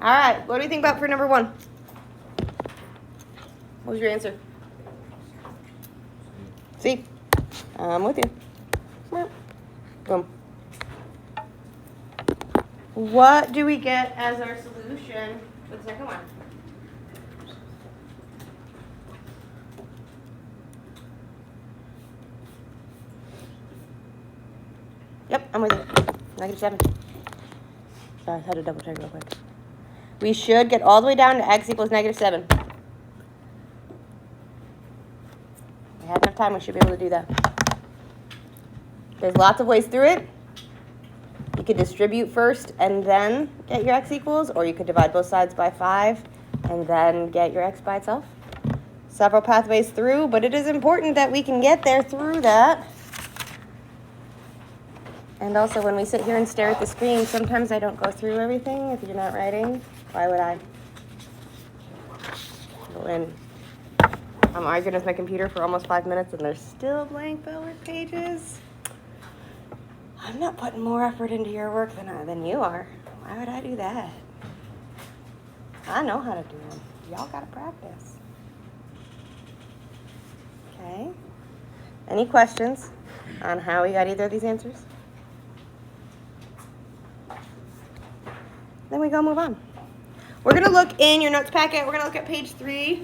All right, what do you think about for number 1? What was your answer? C. I'm with you. Boom. What do we get as our solution for the second one? Yep, I'm with you. -7. Sorry, I had to double check real quick. We should get all the way down to x equals -7. We have enough time, we should be able to do that. There's lots of ways through it. You could distribute first and then get your x equals, or you could divide both sides by 5 and then get your x by itself. Several pathways through, but it is important that we can get there through that. And also, when we sit here and stare at the screen, sometimes I don't go through everything. If you're not writing, why would I? Go in. I'm arguing with my computer for almost 5 minutes, and there's still blank blank pages. I'm not putting more effort into your work than you are. Why would I do that? I know how to do them. Y'all got to practice. Okay. Any questions on how we got either of these answers? Then we go move on. We're going to look in your notes packet. We're going to look at page 3.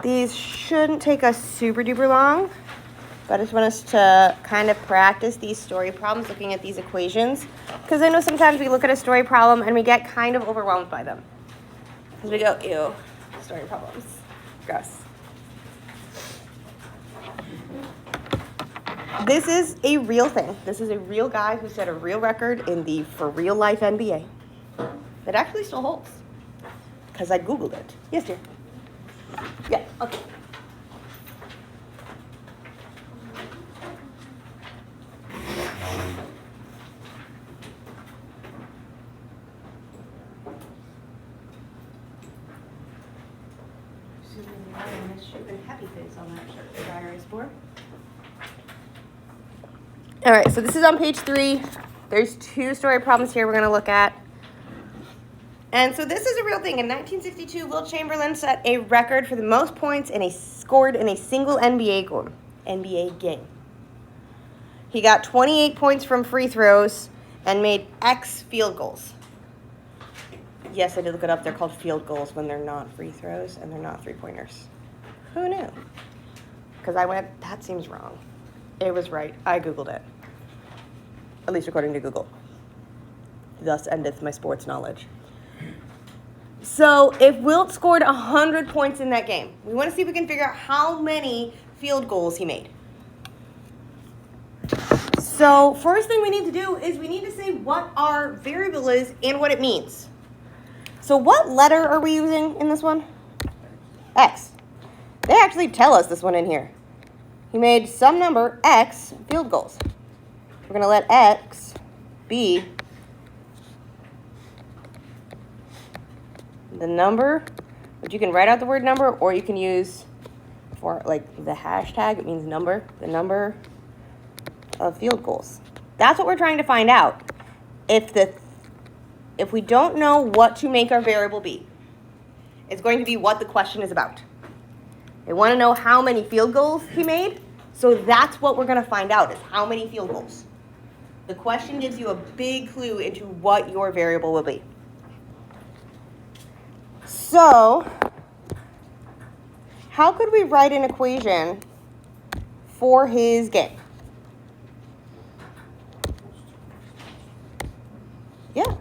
These shouldn't take us super duper long, but I just want us to kind of practice these story problems, looking at these equations, because I know sometimes we look at a story problem and we get kind of overwhelmed by them. Because we go, ew, story problems, gross. This is a real thing. This is a real guy who set a real record in the for real life NBA. It actually still holds, because I Googled it. Yes, dear. Yeah, okay. Happy face on that shirt the diary is for. All right, so this is on page 3. There's 2 story problems here we're going to look at. And so this is a real thing. In 1962, Wilt Chamberlain set a record for the most points scored in a single NBA game. He got 28 points from free throws and made X field goals. Yes, I did look it up. They're called field goals when they're not free throws and they're not three-pointers. Who knew? Because I went, that seems wrong. It was right. I Googled it. At least according to Google. Thus endeth my sports knowledge. So if Wilt scored 100 points in that game, we want to see if we can figure out how many field goals he made. So first thing we need to do is we need to say what our variable is and what it means. So what letter are we using in this one? X. They actually tell us this one in here. He made some number, X, field goals. We're going to let X be the number, but you can write out the word number, or you can use for like the hashtag, it means number, the number of field goals. That's what we're trying to find out. If we don't know what to make our variable be, it's going to be what the question is about. They want to know how many field goals he made, so that's what we're going to find out, is how many field goals. The question gives you a big clue into what your variable will be. So, how could we write an equation for his game? Yeah.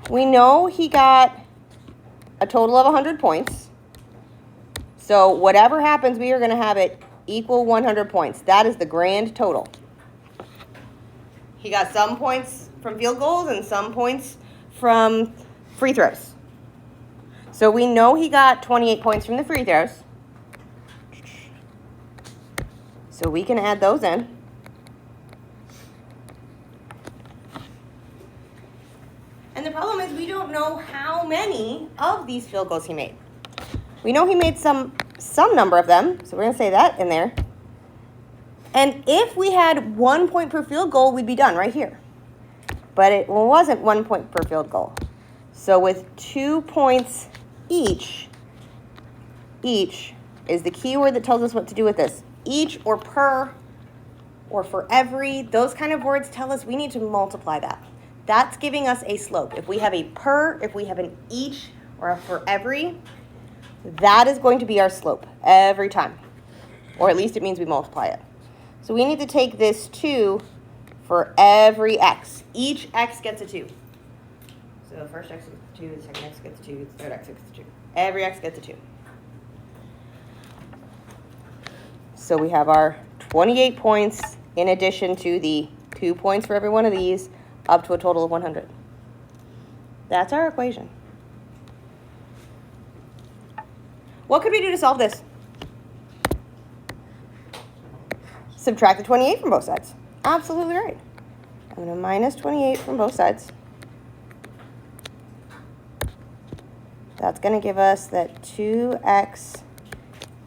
We know he got a total of 100 points. So whatever happens, we are going to have it equal 100 points. That is the grand total. He got some points from field goals and some points from free throws. So we know he got 28 points from the free throws. So we can add those in. And the problem is we don't know how many of these field goals he made. We know he made some number of them, so we're going to say that in there. And if we had 1 point per field goal, we'd be done right here. but it wasn't 1 point per field goal. So with 2 points each is the key word that tells us what to do with this. Each or per or for every, those kind of words tell us we need to multiply that. That's giving us a slope. If we have a per, if we have an each, or a for every, that is going to be our slope every time. Or at least it means we multiply it. So we need to take this 2 for every x. Each x gets a 2. So the first x gets a 2, the second x gets a 2, the third x gets a 2. Every x gets a 2. So we have our 28 points in addition to the 2 points for every one of these, up to a total of 100. That's our equation. What could we do to solve this? Subtract the 28 from both sides. Absolutely right. I'm going to minus 28 from both sides. That's going to give us that 2x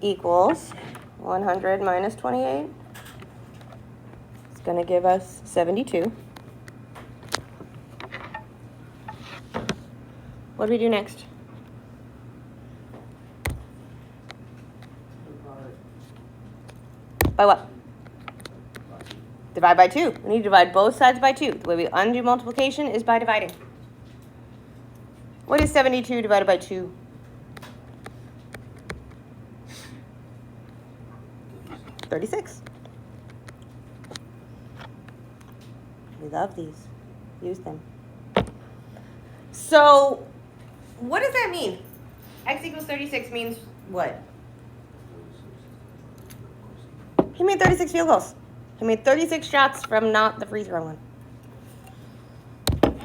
equals 100 minus 28. It's going to give us 72. What do we do next? By what? Divide by 2. We need to divide both sides by 2. The way we undo multiplication is by dividing. What is 72 divided by 2? 36. We love these. Use them. So, what does that mean? X equals 36 means what? He made 36 field goals. He made 36 shots from not the free throw line.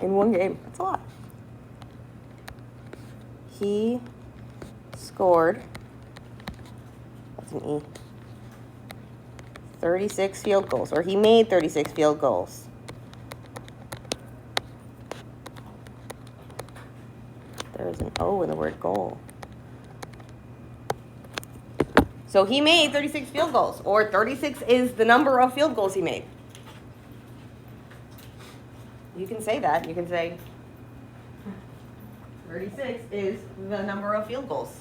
In one game. That's a lot. He scored, that's an E, 36 field goals, or he made 36 field goals. There's an O in the word goal. So he made 36 field goals, or 36 is the number of field goals he made. You can say that. You can say 36 is the number of field goals.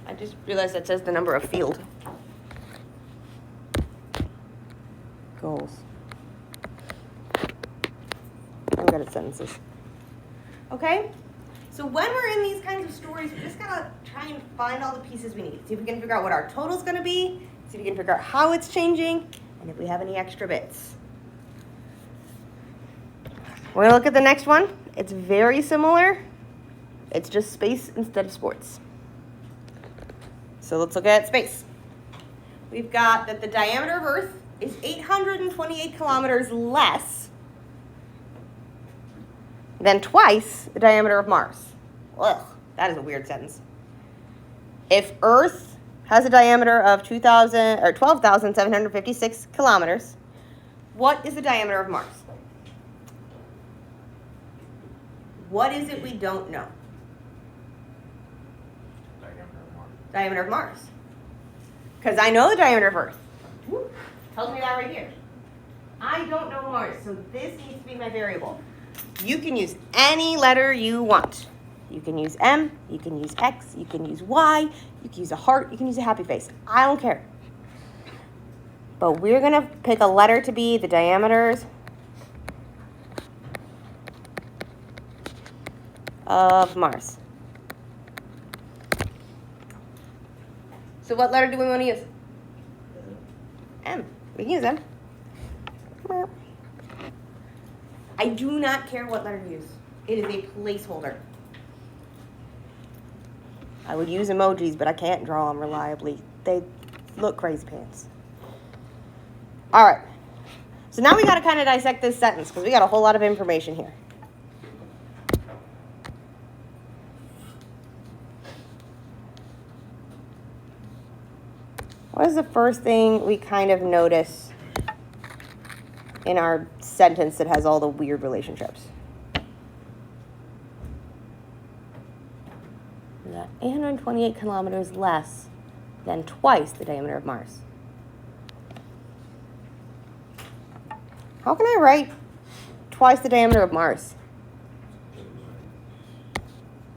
I just realized that says the number of field goals. I'm good at sentences. Okay? So when we're in these kinds of stories, we just gotta try and find all the pieces we need. See if we can figure out what our total's gonna be, see if we can figure out how it's changing, and if we have any extra bits. We're gonna look at the next one. It's very similar. It's just space instead of sports. So let's look at space. We've got that the diameter of Earth is 828 kilometers less than twice the diameter of Mars. Ugh, that is a weird sentence. If Earth has a diameter of 12,756 kilometers, what is the diameter of Mars? What is it we don't know? Diameter of Mars. Because I know the diameter of Earth. Tells me that right here. I don't know Mars, so this needs to be my variable. You can use any letter you want. You can use M, you can use X, you can use Y, you can use a heart, you can use a happy face. I don't care. But we're going to pick a letter to be the diameters of Mars. So what letter do we want to use? M. We can use M. I do not care what letter to use. It is a placeholder. I would use emojis, but I can't draw them reliably. They look crazy pants. All right. So now we got to kind of dissect this sentence because we got a whole lot of information here. What is the first thing we kind of notice in our sentence that has all the weird relationships? We got 828 kilometers less than twice the diameter of Mars. How can I write twice the diameter of Mars?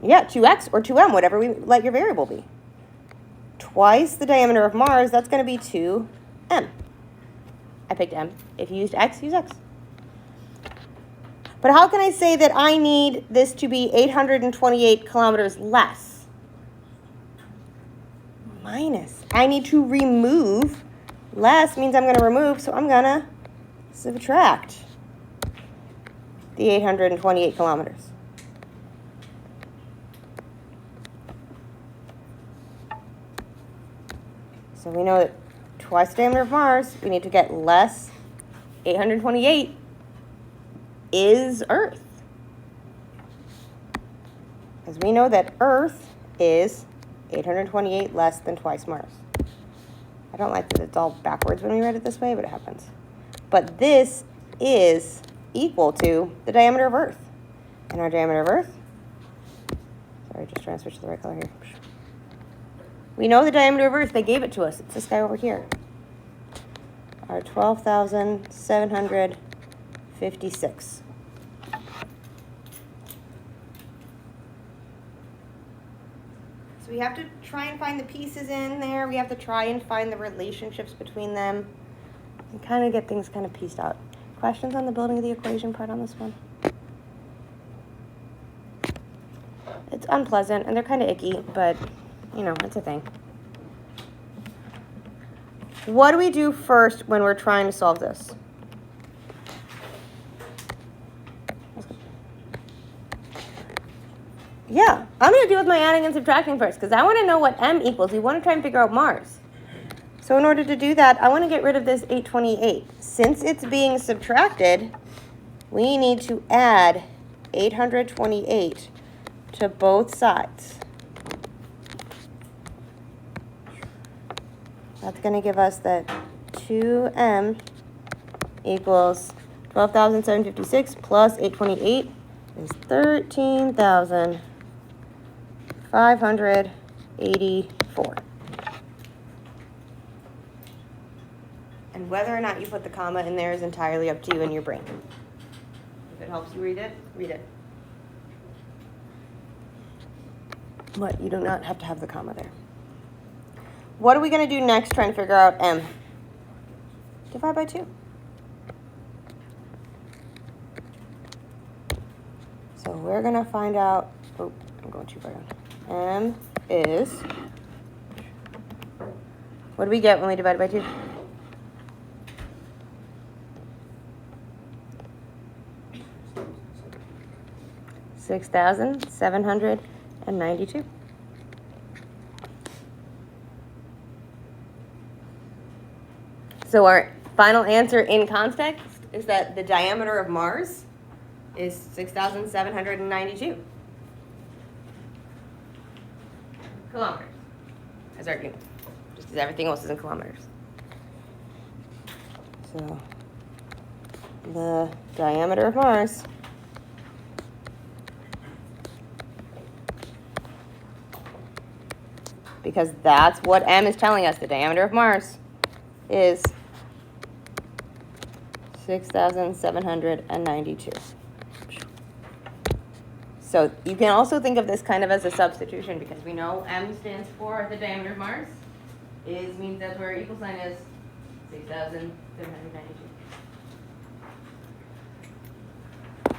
Yeah, 2x or 2m, whatever we let your variable be. Twice the diameter of Mars, that's going to be 2m. I picked m. If you used x, use x. But how can I say that I need this to be 828 kilometers less? Minus. I need to remove. Less means I'm going to remove, so I'm going to subtract the 828 kilometers. So we know that twice the diameter of Mars, we need to get less 828 is Earth. Because we know that Earth is 828 less than twice Mars. I don't like that it's all backwards when we write it this way, but it happens. But this is equal to the diameter of Earth. And our diameter of Earth, sorry, just trying to switch to the right color here. We know the diameter of Earth, they gave it to us. It's this guy over here. Our 12,756. So we have to try and find the pieces in there. We have to try and find the relationships between them and kind of get things kind of pieced out. Questions on the building of the equation part on this one? It's unpleasant and they're kind of icky, but you know, it's a thing. What do we do first when we're trying to solve this? Yeah, I'm going to deal with my adding and subtracting first because I want to know what m equals. We want to try and figure out Mars. So in order to do that, I want to get rid of this 828. Since it's being subtracted, we need to add 828 to both sides. That's going to give us that 2m equals 12,756 plus 828 is 13,584. And whether or not you put the comma in there is entirely up to you and your brain. If it helps you read it, read it. But you do not have to have the comma there. What are we going to do next trying to figure out m? Divide by 2. So we're going to find out, oh, I'm going too far down. M is, what do we get when we divide by 2? 6,792. So our final answer in context is that the diameter of Mars is 6,792 kilometers as our unit, just because everything else is in kilometers. So the diameter of Mars because that's what m is telling us. The diameter of Mars is 6,792. So you can also think of this kind of as a substitution because we know m stands for the diameter of Mars means that's where our equal sign is 6,792.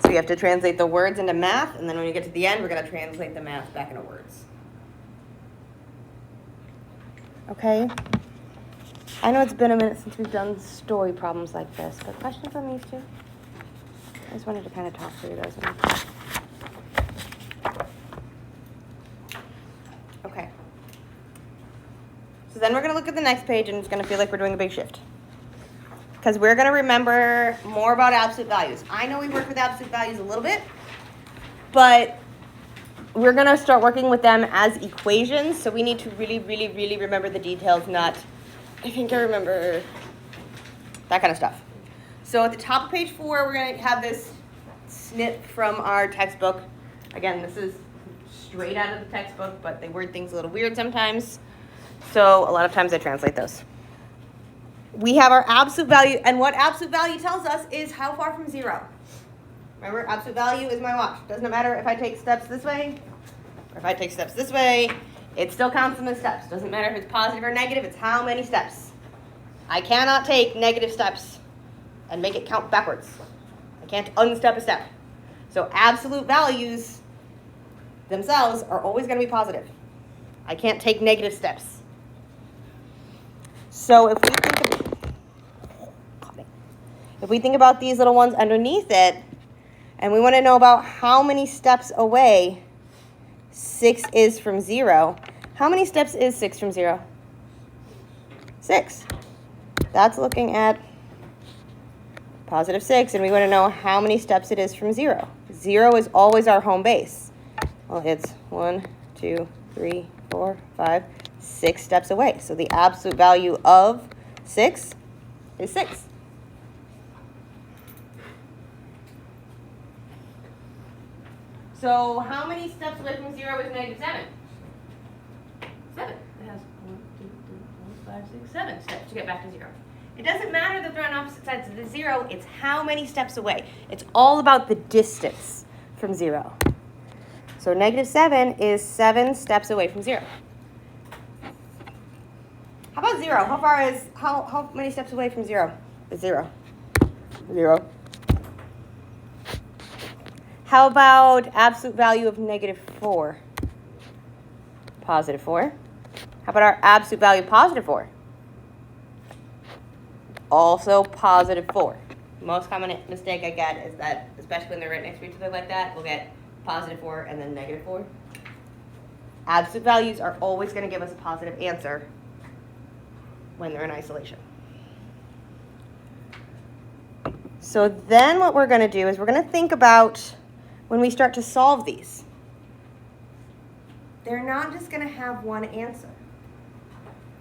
So we have to translate the words into math, and then when we get to the end, we're going to translate the math back into words. Okay? I know it's been a minute since we've done story problems like this, but questions on these two? I just wanted to kind of talk through those. Okay. So then we're going to look at the next page, and it's going to feel like we're doing a big shift. Because we're going to remember more about absolute values. I know we work with absolute values a little bit, but we're going to start working with them as equations, so we need to really, really, really remember the details, not, I think I remember, that kind of stuff. So at the top of page 4, we're going to have this snip from our textbook. Again, this is straight out of the textbook, but they word things a little weird sometimes, so a lot of times I translate those. We have our absolute value, and what absolute value tells us is how far from 0. Remember, absolute value is my watch. Doesn't matter if I take steps this way or if I take steps this way. It still counts them as steps. Doesn't matter if it's positive or negative. It's how many steps. I cannot take negative steps and make it count backwards. I can't unstep a step. So absolute values themselves are always going to be positive. I can't take negative steps. So if we think about these little ones underneath it, and we want to know about how many steps away 6 is from 0, how many steps is 6 from 0? 6. That's looking at positive 6, and we want to know how many steps it is from 0. 0 is always our home base. Well, it's 1, 2, 3, 4, 5, 6 steps away. So the absolute value of 6 is 6. So how many steps away from 0 is negative 7? 7. It has 1, 2, 3, 4, 5, 6, 7 steps to get back to 0. It doesn't matter that they're on opposite sides of the 0. It's how many steps away. It's all about the distance from 0. So negative 7 is 7 steps away from 0. How about 0? How many steps away from 0 is 0? 0. How about absolute value of negative 4? Positive 4. How about our absolute value of positive 4? Also positive 4. Most common mistake I get is that, especially when they're right next to each other like that, we'll get positive 4 and then negative 4. Absolute values are always going to give us a positive answer when they're in isolation. So then what we're going to do is we're going to think about when we start to solve these. They're not just going to have one answer.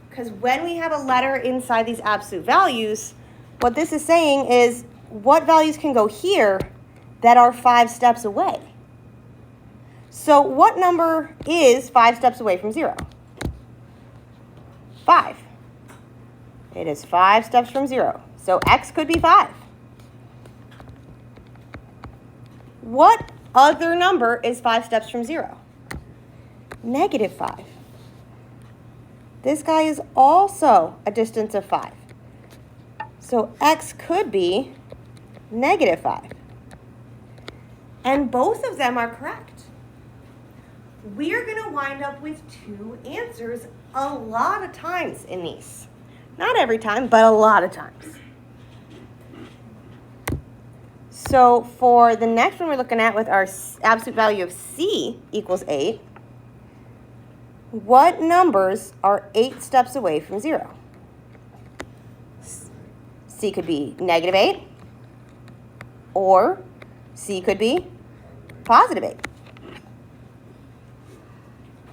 Because when we have a letter inside these absolute values, what this is saying is what values can go here that are 5 steps away. So what number is 5 steps away from 0? 5. It is 5 steps from 0. So x could be 5. What other number is 5 steps from 0? Negative 5. This guy is also a distance of 5. So x could be negative 5. And both of them are correct. We're going to wind up with 2 answers a lot of times in these. Not every time, but a lot of times. So for the next one we're looking at with our absolute value of c equals 8, what numbers are 8 steps away from 0? C could be negative 8, or C could be positive 8.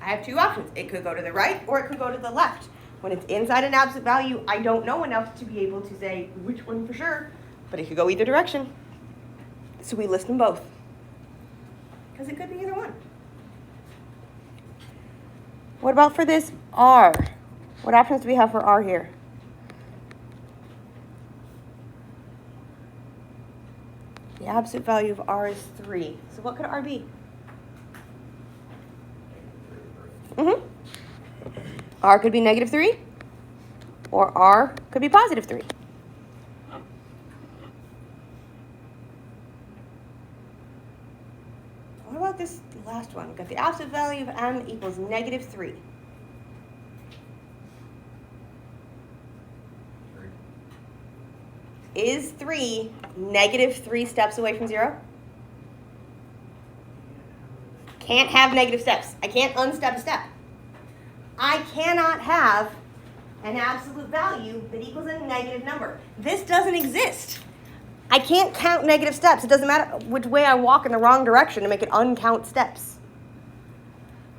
I have 2 options. It could go to the right or it could go to the left. When it's inside an absolute value, I don't know enough to be able to say which one for sure, but it could go either direction. So we list them both, because it could be either one. What about for this R? What options do we have for R here? The absolute value of R is 3. So what could R be? R could be negative 3, or R could be positive 3. What about this last one? We've got the absolute value of m equals negative 3. Is 3 negative 3 steps away from 0? Can't have negative steps. I can't unstep a step. I cannot have an absolute value that equals a negative number. This doesn't exist. I can't count negative steps. It doesn't matter which way I walk in the wrong direction to make it uncount steps.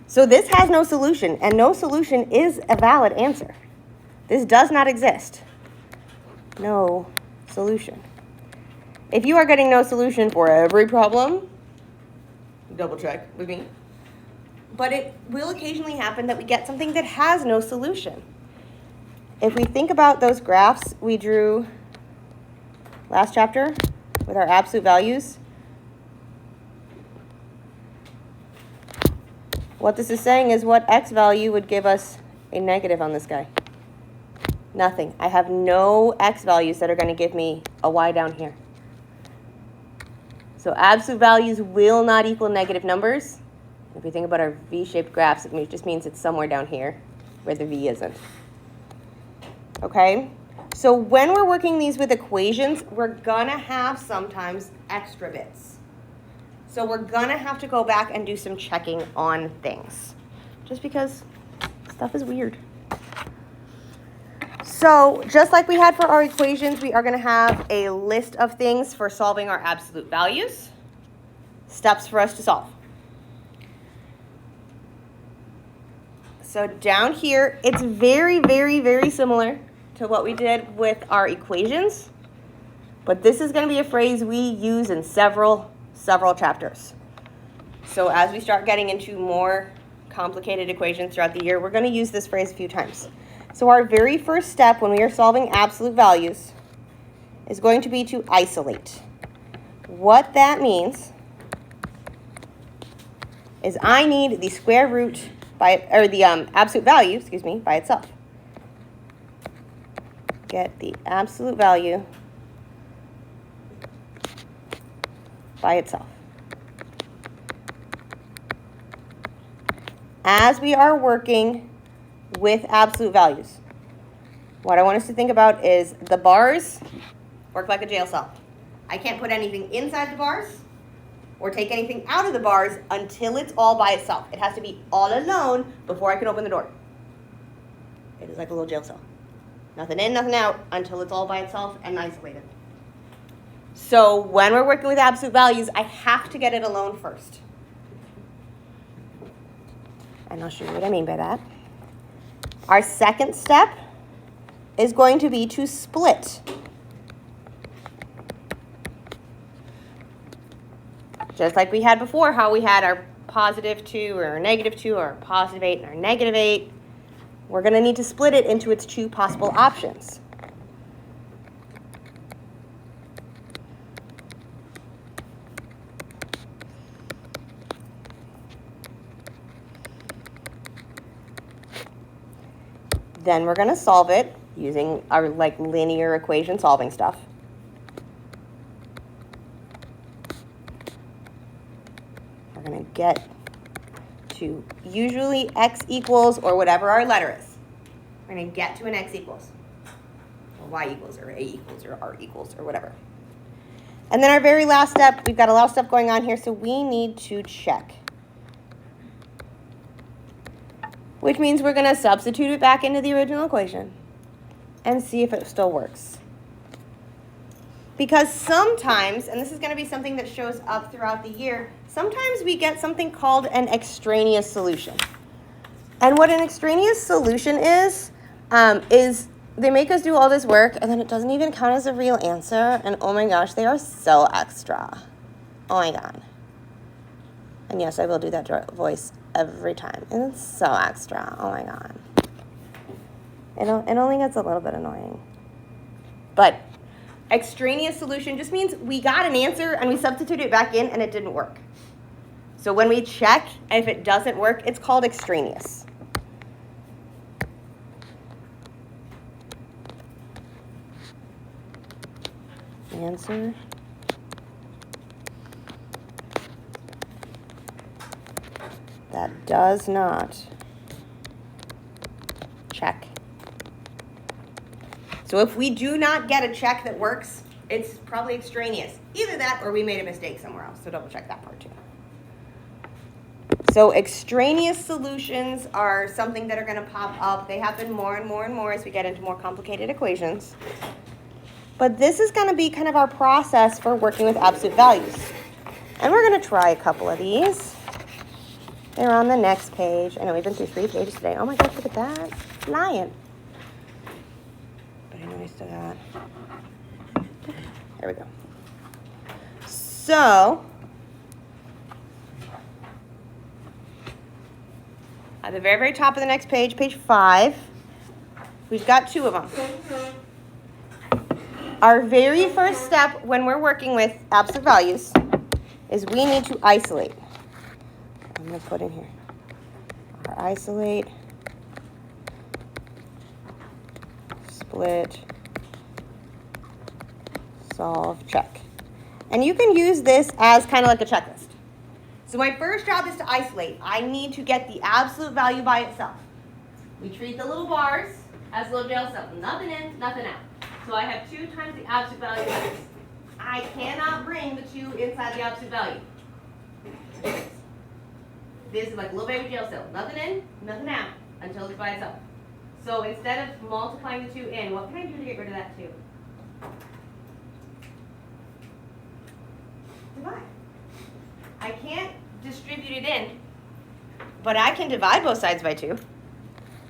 So this has no solution, and no solution is a valid answer. This does not exist. No solution. If you are getting no solution for every problem, double check with me. But it will occasionally happen that we get something that has no solution. If we think about those graphs we drew last chapter with our absolute values, What this is saying is what x value would give us a negative on this guy? Nothing. I have no x values that are going to give me a y down here. So absolute values will not equal negative numbers. If we think about our V-shaped graphs, it just means it's somewhere down here where the V isn't. Okay? So when we're working these with equations, we're going to have sometimes extra bits. So we're going to have to go back and do some checking on things, just because stuff is weird. So just like we had for our equations, we are going to have a list of things for solving our absolute values, steps for us to solve. So down here, it's very, very, very similar to what we did with our equations, but this is going to be a phrase we use in several chapters. So as we start getting into more complicated equations throughout the year, we're going to use this phrase a few times. So our very first step when we are solving absolute values is going to be to isolate. What that means is I need the square root the absolute value, by itself. Get the absolute value by itself. As we are working with absolute values, what I want us to think about is the bars work like a jail cell. I can't put anything inside the bars or take anything out of the bars until it's all by itself. It has to be all alone before I can open the door. It is like a little jail cell. Nothing in, nothing out until it's all by itself and isolated. So when we're working with absolute values, I have to get it alone first. And I'll show you what I mean by that. Our second step is going to be to split. Just like we had before, how we had our positive 2 or our negative 2 or our positive 8 and our negative 8. We're going to need to split it into its two possible options. Then we're going to solve it using our linear equation solving stuff. We're going to get to usually x equals or whatever our letter is. We're going to get to an x equals, or y equals, or a equals, or r equals, or whatever. And then our very last step, we've got a lot of stuff going on here, so we need to check. Which means we're going to substitute it back into the original equation and see if it still works. Because sometimes, and this is going to be something that shows up throughout the year, sometimes we get something called an extraneous solution. And what an extraneous solution is they make us do all this work, and then it doesn't even count as a real answer. And oh my gosh, they are so extra. Oh my God. And yes, I will do that voice every time. And it's so extra. Oh my God. It only gets a little bit annoying. But extraneous solution just means we got an answer and we substituted it back in and it didn't work. So when we check, if it doesn't work, it's called extraneous. Answer. That does not check. So if we do not get a check that works, it's probably extraneous. Either that or we made a mistake somewhere else. So double check that part too. So extraneous solutions are something that are going to pop up. They happen more and more and more as we get into more complicated equations. But this is going to be kind of our process for working with absolute values. And we're going to try a couple of these. They're on the next page. I know we've been through 3 pages today. Oh my gosh, look at that. Flying. But I know I still got. There we go. So, at the very, very top of the next page, page 5, we've got 2 of them. Our very first step when we're working with absolute values is we need to isolate. I'm going to put in here. Isolate, split, solve, check. And you can use this as kind of like a checklist. So my first job is to isolate. I need to get the absolute value by itself. We treat the little bars as little jail cells. Nothing in, nothing out. So I have 2 times the absolute value of x. I cannot bring the 2 inside the absolute value. This is like a little baby jail cell. Nothing in, nothing out until it's by itself. So instead of multiplying the 2 in, what can I do to get rid of that 2? Divide. I can't distribute it in, but I can divide both sides by 2.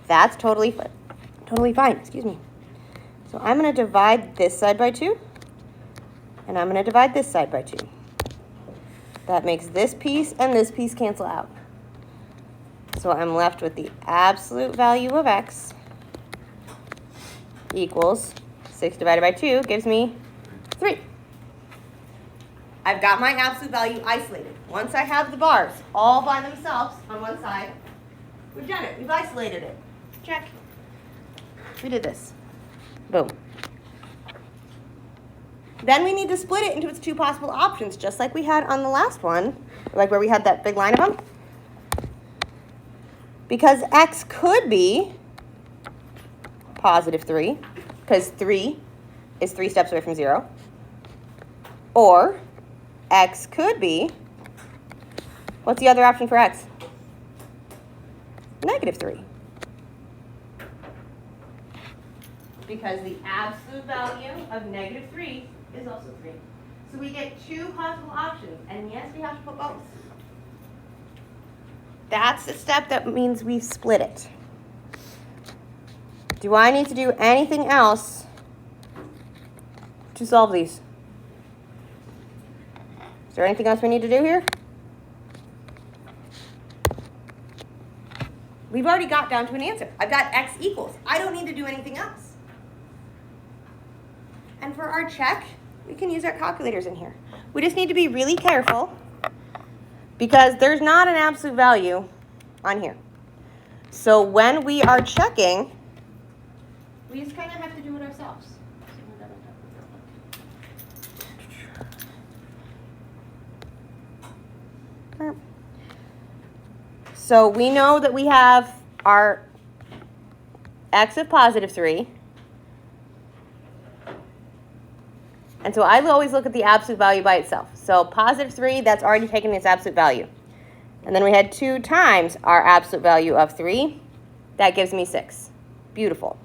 That's totally fine. Excuse me. So I'm going to divide this side by 2, and I'm going to divide this side by 2. That makes this piece and this piece cancel out. So I'm left with the absolute value of x equals 6 divided by 2 gives me 3. I've got my absolute value isolated. Once I have the bars all by themselves on one side, we've done it. We've isolated it. Check. We did this. Boom. Then we need to split it into its 2 possible options, just like we had on the last one, like where we had that big line of them. Because x could be positive 3, because 3 is 3 steps away from 0. Or x could be, what's the other option for x? Negative 3. Because the absolute value of negative 3 is also 3. So we get 2 possible options, and yes, we have to put both. That's the step that means we've split it. Do I need to do anything else to solve these? Is there anything else we need to do here? We've already got down to an answer. I've got x equals. I don't need to do anything else. And for our check, we can use our calculators in here. We just need to be really careful because there's not an absolute value on here. So when we are checking, we just kind of have to do it ourselves. So we know that we have our x of positive 3. And so I always look at the absolute value by itself. So positive 3, that's already taken its absolute value. And then we had 2 times our absolute value of 3. That gives me 6. Beautiful.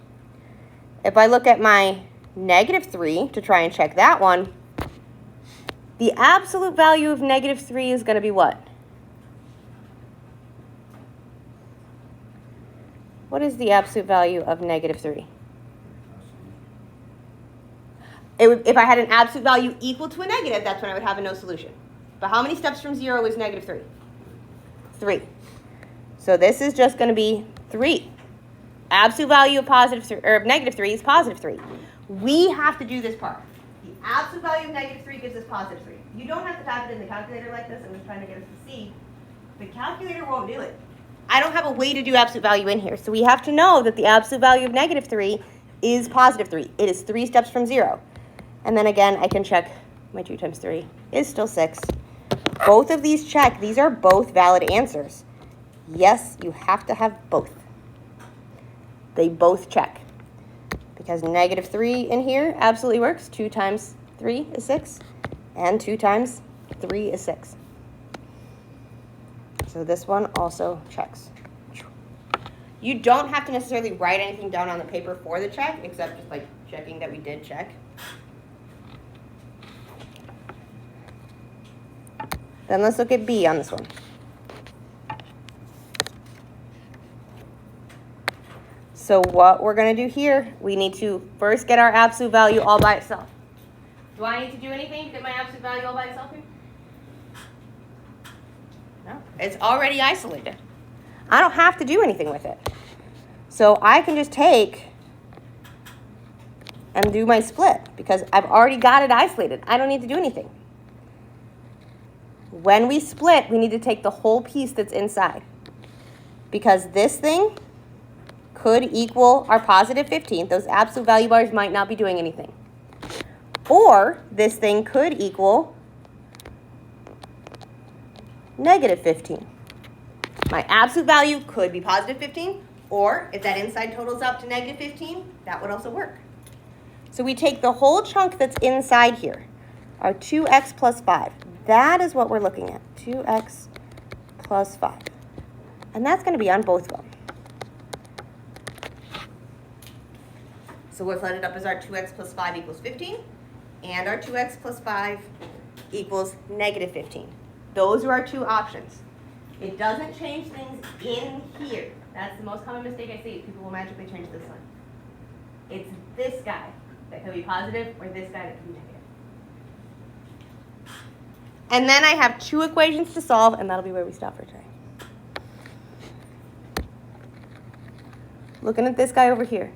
If I look at my negative 3 to try and check that one, the absolute value of negative 3 is going to be what? What is the absolute value of negative 3? If I had an absolute value equal to a negative, that's when I would have a no solution. But how many steps from 0 is negative 3? 3. So this is just going to be 3. Absolute value of positive 3, or of negative 3 is positive 3. We have to do this part. The absolute value of negative 3 gives us positive 3. You don't have to type it in the calculator like this. I'm just trying to get us to see. The calculator won't do it. I don't have a way to do absolute value in here. So we have to know that the absolute value of negative 3 is positive 3. It is 3 steps from 0. And then again, I can check my 2 times 3 is still 6. Both of these check. These are both valid answers. Yes, you have to have both. They both check. Because negative 3 in here absolutely works. 2 times 3 is 6. And 2 times 3 is 6. So this one also checks. You don't have to necessarily write anything down on the paper for the check, except just like checking that we did check. Then let's look at B on this one. So what we're going to do here, we need to first get our absolute value all by itself. Do I need to do anything to get my absolute value all by itself here? No, it's already isolated. I don't have to do anything with it. So I can just take and do my split because I've already got it isolated. I don't need to do anything. When we split, we need to take the whole piece that's inside. because this thing could equal our positive 15. Those absolute value bars might not be doing anything. Or this thing could equal negative 15. My absolute value could be positive 15, or if that inside totals up to negative 15, that would also work. So we take the whole chunk that's inside here, our 2x plus 5. That is what we're looking at, 2x plus 5. And that's going to be on both of them. So we've let it up as our 2x plus 5 equals 15, and our 2x plus 5 equals negative 15. Those are our two options. It doesn't change things in here. That's the most common mistake I see. People will magically change this one. It's this guy that could be positive, or this guy that could be negative. And then I have two equations to solve, and that'll be where we stop for today. Looking at this guy over here.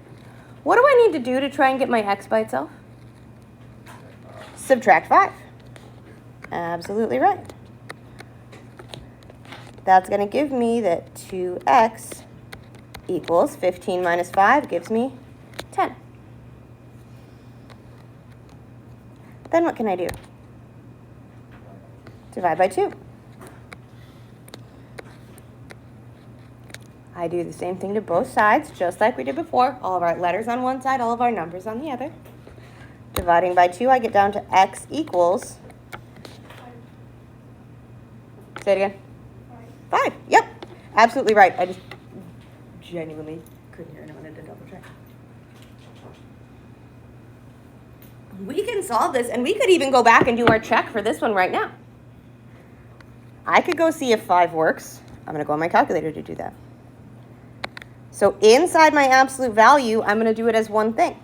What do I need to do to try and get my x by itself? Subtract 5. Absolutely right. That's going to give me that 2x equals 15 minus 5 gives me 10. Then what can I do? Divide by 2. I do the same thing to both sides, just like we did before. All of our letters on one side, all of our numbers on the other. Dividing by 2, I get down to x equals, say it again. 5. Yep, absolutely right. I just genuinely couldn't hear, and I wanted to double check. We can solve this, and we could even go back and do our check for this one right now. I could go see if 5 works. I'm going to go on my calculator to do that. So inside my absolute value, I'm going to do it as one thing.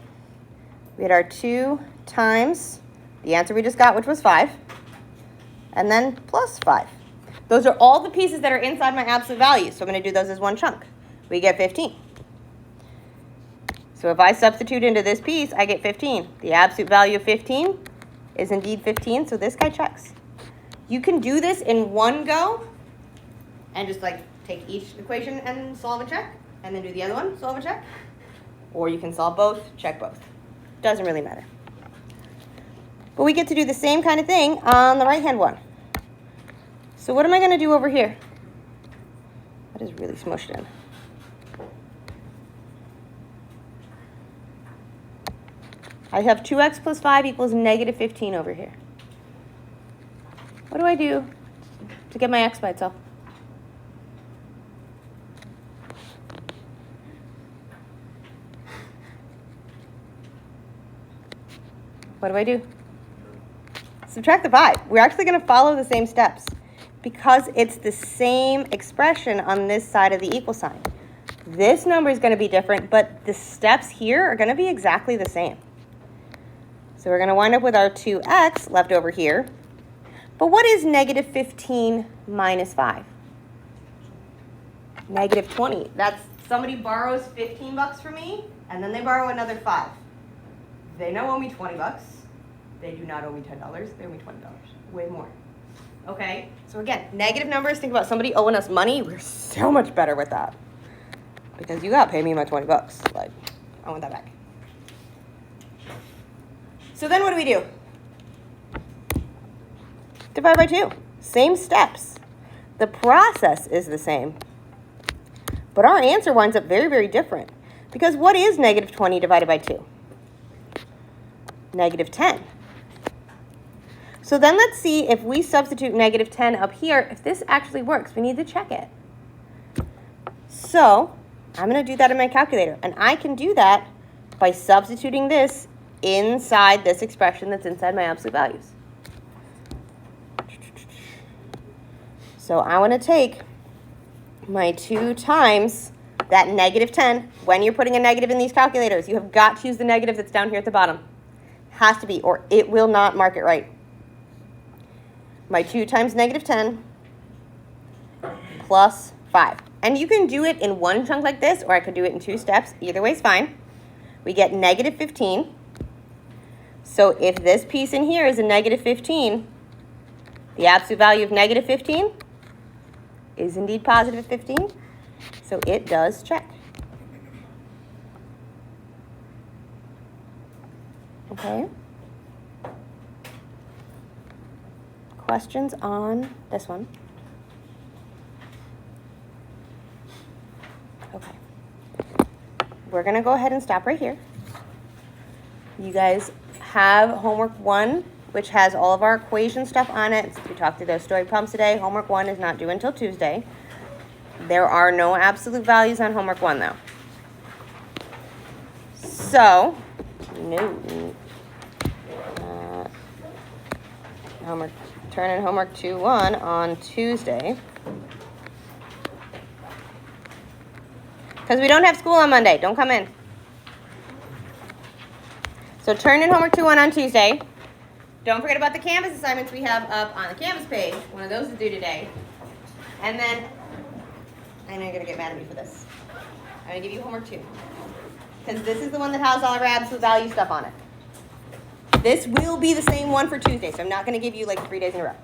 We had our 2 times the answer we just got, which was 5, and then plus 5. Those are all the pieces that are inside my absolute value, so I'm going to do those as one chunk. We get 15. So if I substitute into this piece, I get 15. The absolute value of 15 is indeed 15, so this guy checks. You can do this in one go and just like take each equation and solve a check, and then do the other one, solve a check. Or you can solve both, check both. Doesn't really matter. But we get to do the same kind of thing on the right-hand one. So what am I going to do over here? That is really smushed in. I have 2x plus 5 equals negative 15 over here. What do I do to get my x by itself? What do I do? Subtract the 5. We're actually going to follow the same steps because it's the same expression on this side of the equal sign. This number is going to be different, but the steps here are going to be exactly the same. So we're going to wind up with our 2x left over here. But what is negative 15 minus 5? Negative 20. That's somebody borrows 15 bucks from me, and then they borrow another 5. They now owe me 20 bucks. They do not owe me $10. They owe me $20. Way more. Okay? So again, negative numbers, think about somebody owing us money. We're so much better with that. Because you got to pay me my 20 bucks. Like, I want that back. So then what do we do? Divide by 2. Same steps. The process is the same. But our answer winds up very, very different. Because what is negative 20 divided by 2? Negative 10. So then let's see if we substitute negative 10 up here, if this actually works. We need to check it. So I'm going to do that in my calculator. And I can do that by substituting this inside this expression that's inside my absolute values. So I want to take my 2 times that negative 10. When you're putting a negative in these calculators, you have got to use the negative that's down here at the bottom. Has to be, or it will not mark it right. My 2 times negative 10 plus 5. And you can do it in one chunk like this, or I could do it in 2 steps. Either way is fine. We get negative 15. So if this piece in here is a negative 15, the absolute value of negative 15 is indeed positive 15. So So it does check. Okay. Questions on this one? Okay. We're going to go ahead and stop right here. You guys have homework 1, which has all of our equation stuff on it. We talked through those story problems today. Homework 1 is not due until Tuesday. There are no absolute values on homework 1, though. So, no. Turn in homework 2-1 on Tuesday. Because we don't have school on Monday. Don't come in. So turn in homework 2-1 on Tuesday. Don't forget about the Canvas assignments we have up on the Canvas page. One of those is due today. And then, I know you're going to get mad at me for this. I'm going to give you homework 2. Because this is the one that has all our absolute value stuff on it. This will be the same one for Tuesday, so I'm not going to give you like 3 days in a row.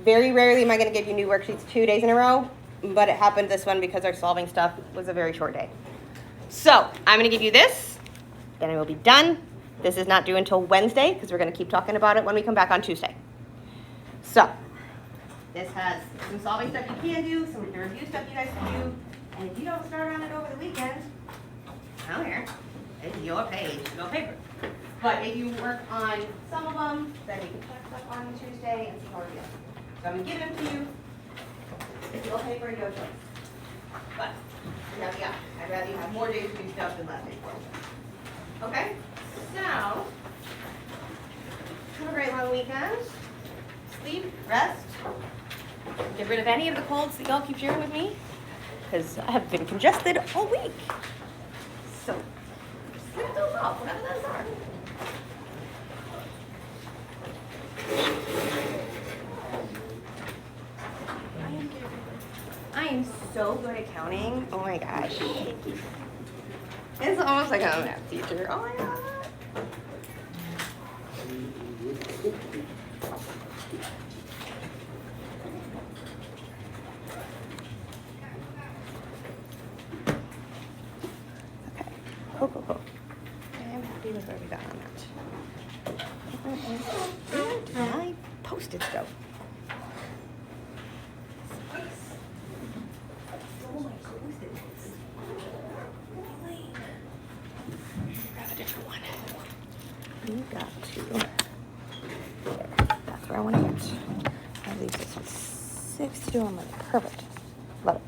Very rarely am I going to give you new worksheets 2 days in a row, but it happened this one because our solving stuff was a very short day. So I'm going to give you this, then I will be done. This is not due until Wednesday because we're going to keep talking about it when we come back on Tuesday. So this has some solving stuff you can do, some review stuff you guys can do, and if you don't start on it over the weekend, I don't care. It's your page, no paper. But if you work on some of them, then you can check stuff on Tuesday and see how we're doing. So I'm going to give them to you. It's your paper, your choice. But, yeah, I'd rather you have more days to do stuff than less days. Okay? So, have a great long weekend. Sleep, rest. Get rid of any of the colds that y'all keep sharing with me. Because I have been congested all week. So, slip those off, whatever those are. I am so good at counting. Oh my gosh. It's almost like I'm a math teacher. Oh my god. Okay. Cool. I'm happy with where we got on that. Where did my Post-its go? Grab a different one. You got to. There. That's where I want to get. That leaves us with 6 to do on Monday. Perfect. Love it.